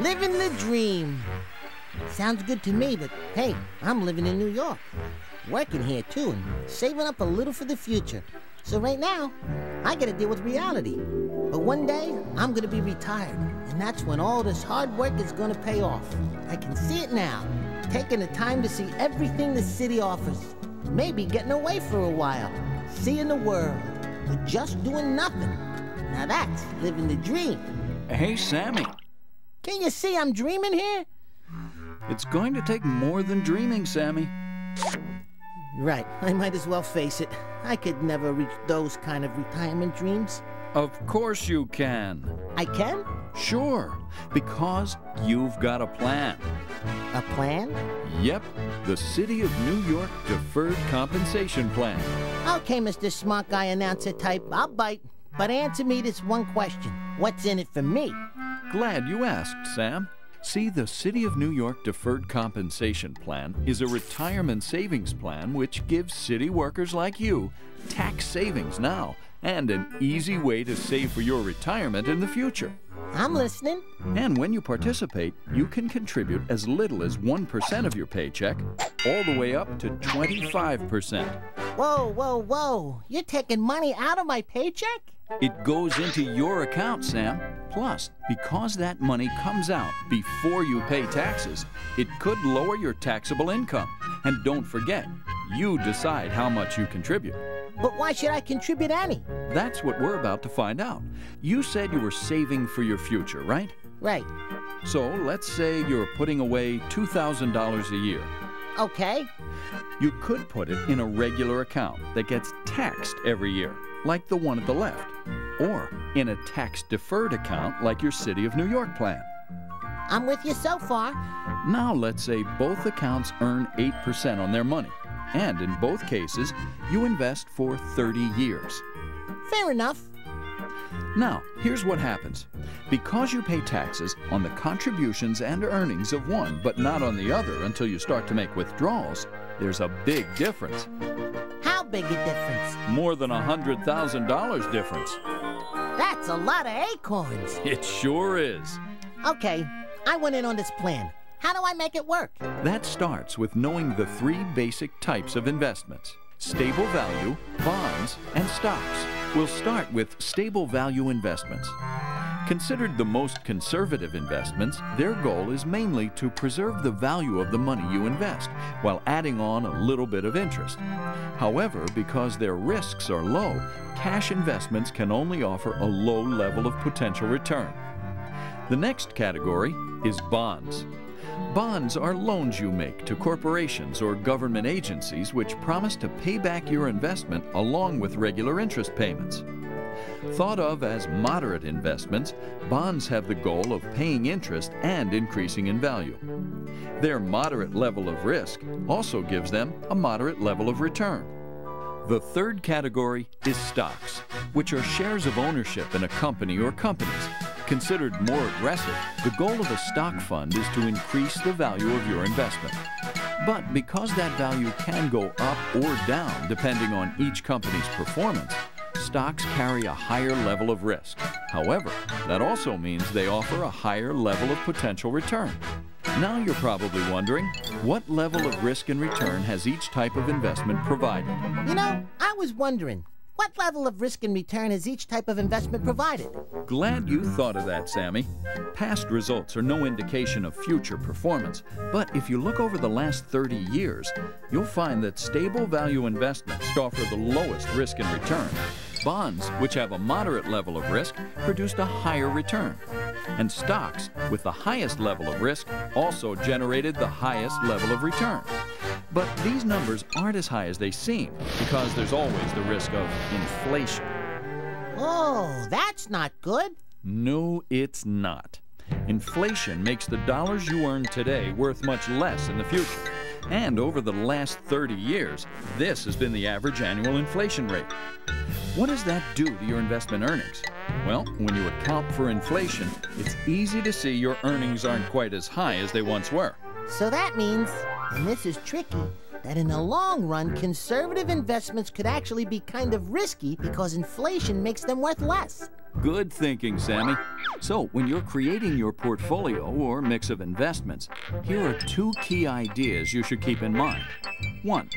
Living the dream. Sounds good to me, but hey, I'm living in New York. Working here too and saving up a little for the future. So right now, I gotta deal with reality. But one day, I'm gonna be retired, and that's when all this hard work is gonna pay off. I can see it now, taking the time to see everything the city offers. Maybe getting away for a while, seeing the world, or just doing nothing. Now that's living the dream. Hey, Sammy. Can you see I'm dreaming here? It's going to take more than dreaming, Sammy. Right, I might as well face it. I could never reach those kind of retirement dreams. Of course you can. I can? Sure, because you've got a plan. A plan? Yep, the City of New York Deferred Compensation Plan. Okay, Mr. Smart Guy Announcer type, I'll bite. But answer me this one question. What's in it for me? Glad you asked, Sam. See, the City of New York Deferred Compensation Plan is a retirement savings plan which gives city workers like you tax savings now and an easy way to save for your retirement in the future. I'm listening. And when you participate, you can contribute as little as 1% of your paycheck all the way up to 25%. Whoa, whoa, whoa. You're taking money out of my paycheck? It goes into your account, Sam. Plus, because that money comes out before you pay taxes, it could lower your taxable income. And don't forget, you decide how much you contribute. But why should I contribute any? That's what we're about to find out. You said you were saving for your future, right? Right. So let's say you're putting away $2,000 a year. Okay. You could put it in a regular account that gets taxed every year, like the one at the left, or in a tax-deferred account like your City of New York plan. I'm with you so far. Now let's say both accounts earn 8% on their money, and in both cases, you invest for 30 years. Fair enough. Now, here's what happens. Because you pay taxes on the contributions and earnings of one, but not on the other until you start to make withdrawals, there's a big difference. How big a difference? More than $100,000 difference. That's a lot of acorns. It sure is. Okay, I went in on this plan. How do I make it work? That starts with knowing the three basic types of investments: stable value, bonds, and stocks. We'll start with stable value investments. Considered the most conservative investments, their goal is mainly to preserve the value of the money you invest while adding on a little bit of interest. However, because their risks are low, cash investments can only offer a low level of potential return. The next category is bonds. Bonds are loans you make to corporations or government agencies which promise to pay back your investment along with regular interest payments. Thought of as moderate investments, bonds have the goal of paying interest and increasing in value. Their moderate level of risk also gives them a moderate level of return. The third category is stocks, which are shares of ownership in a company or companies. Considered more aggressive, the goal of a stock fund is to increase the value of your investment. But because that value can go up or down depending on each company's performance, stocks carry a higher level of risk. However, that also means they offer a higher level of potential return. Now you're probably wondering, what level of risk and return has each type of investment provided? You know, I was wondering, what level of risk and return has each type of investment provided? Glad you thought of that, Sammy. Past results are no indication of future performance, but if you look over the last 30 years, you'll find that stable value investments offer the lowest risk and return. Bonds, which have a moderate level of risk, produced a higher return. And stocks, with the highest level of risk, also generated the highest level of return. But these numbers aren't as high as they seem, because there's always the risk of inflation. Oh, that's not good. No, it's not. Inflation makes the dollars you earn today worth much less in the future. And over the last 30 years, this has been the average annual inflation rate. What does that do to your investment earnings? Well, when you account for inflation, it's easy to see your earnings aren't quite as high as they once were. So that means, and this is tricky, that in the long run, conservative investments could actually be kind of risky because inflation makes them worth less. Good thinking, Sammy. So, when you're creating your portfolio or mix of investments, here are two key ideas you should keep in mind. 1.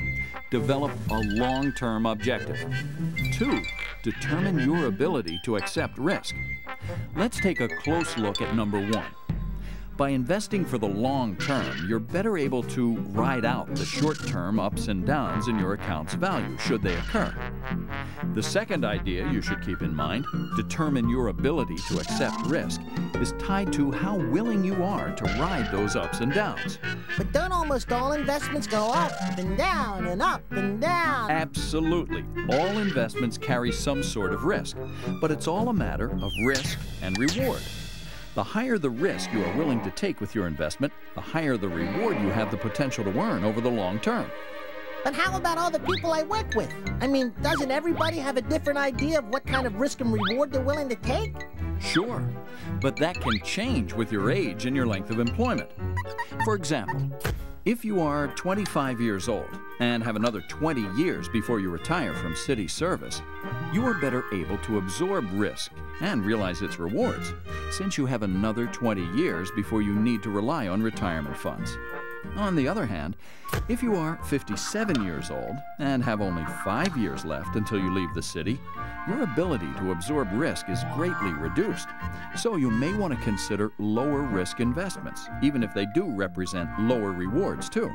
Develop a long-term objective. 2. Determine your ability to accept risk. Let's take a close look at number 1. By investing for the long term, you're better able to ride out the short-term ups and downs in your account's value, should they occur. The second idea you should keep in mind, determine your ability to accept risk, is tied to how willing you are to ride those ups and downs. But don't almost all investments go up and down and up and down? Absolutely. All investments carry some sort of risk, but it's all a matter of risk and reward. The higher the risk you are willing to take with your investment, the higher the reward you have the potential to earn over the long term. But how about all the people I work with? I mean, doesn't everybody have a different idea of what kind of risk and reward they're willing to take? Sure, but that can change with your age and your length of employment. For example, if you are 25 years old and have another 20 years before you retire from city service, you are better able to absorb risk and realize its rewards, since you have another 20 years before you need to rely on retirement funds. On the other hand, if you are 57 years old and have only 5 years left until you leave the city, your ability to absorb risk is greatly reduced. So you may want to consider lower risk investments, even if they do represent lower rewards too.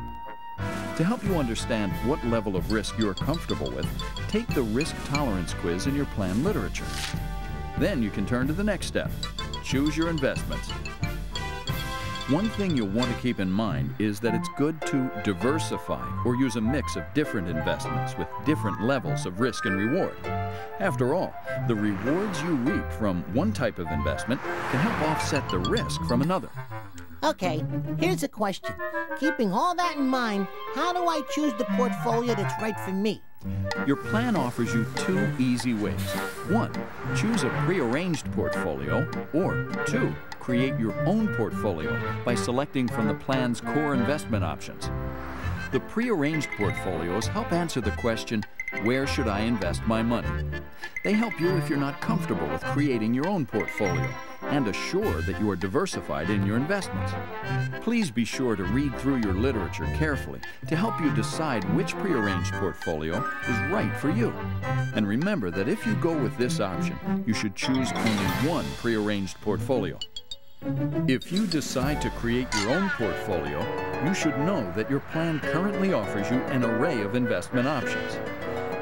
To help you understand what level of risk you're comfortable with, take the risk tolerance quiz in your plan literature. Then you can turn to the next step. Choose your investments. One thing you'll want to keep in mind is that it's good to diversify or use a mix of different investments with different levels of risk and reward. After all, the rewards you reap from one type of investment can help offset the risk from another. Okay, here's a question. Keeping all that in mind, how do I choose the portfolio that's right for me? Your plan offers you two easy ways. 1, choose a prearranged portfolio, or 2, create your own portfolio by selecting from the plan's core investment options. The prearranged portfolios help answer the question, where should I invest my money? They help you if you're not comfortable with creating your own portfolio and assure that you are diversified in your investments. Please be sure to read through your literature carefully to help you decide which prearranged portfolio is right for you. And remember that if you go with this option, you should choose only one prearranged portfolio. If you decide to create your own portfolio, you should know that your plan currently offers you an array of investment options.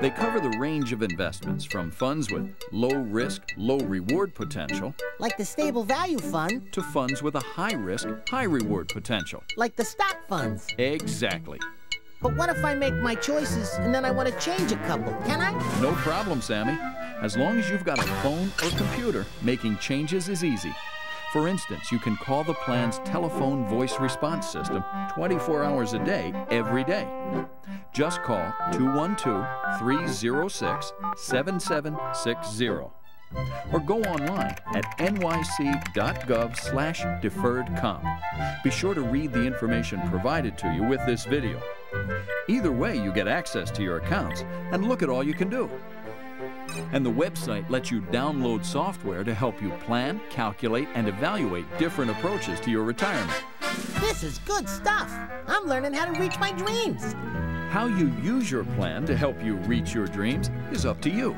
They cover the range of investments from funds with low risk, low reward potential, like the stable value fund, to funds with a high risk, high reward potential, like the stock funds. Exactly. But what if I make my choices and then I want to change a couple? Can I? No problem, Sammy. As long as you've got a phone or computer, making changes is easy. For instance, you can call the plan's telephone voice response system 24 hours a day, every day. Just call 212-306-7760 or go online at nyc.gov/deferred comp. Be sure to read the information provided to you with this video. Either way, you get access to your accounts and look at all you can do. And the website lets you download software to help you plan, calculate, and evaluate different approaches to your retirement. This is good stuff. I'm learning how to reach my dreams. How you use your plan to help you reach your dreams is up to you.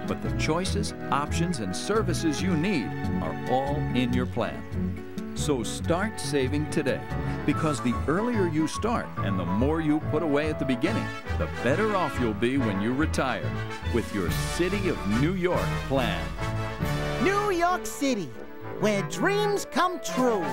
But the choices, options, and services you need are all in your plan. So start saving today, because the earlier you start and the more you put away at the beginning, the better off you'll be when you retire with your City of New York plan. New York City, where dreams come true.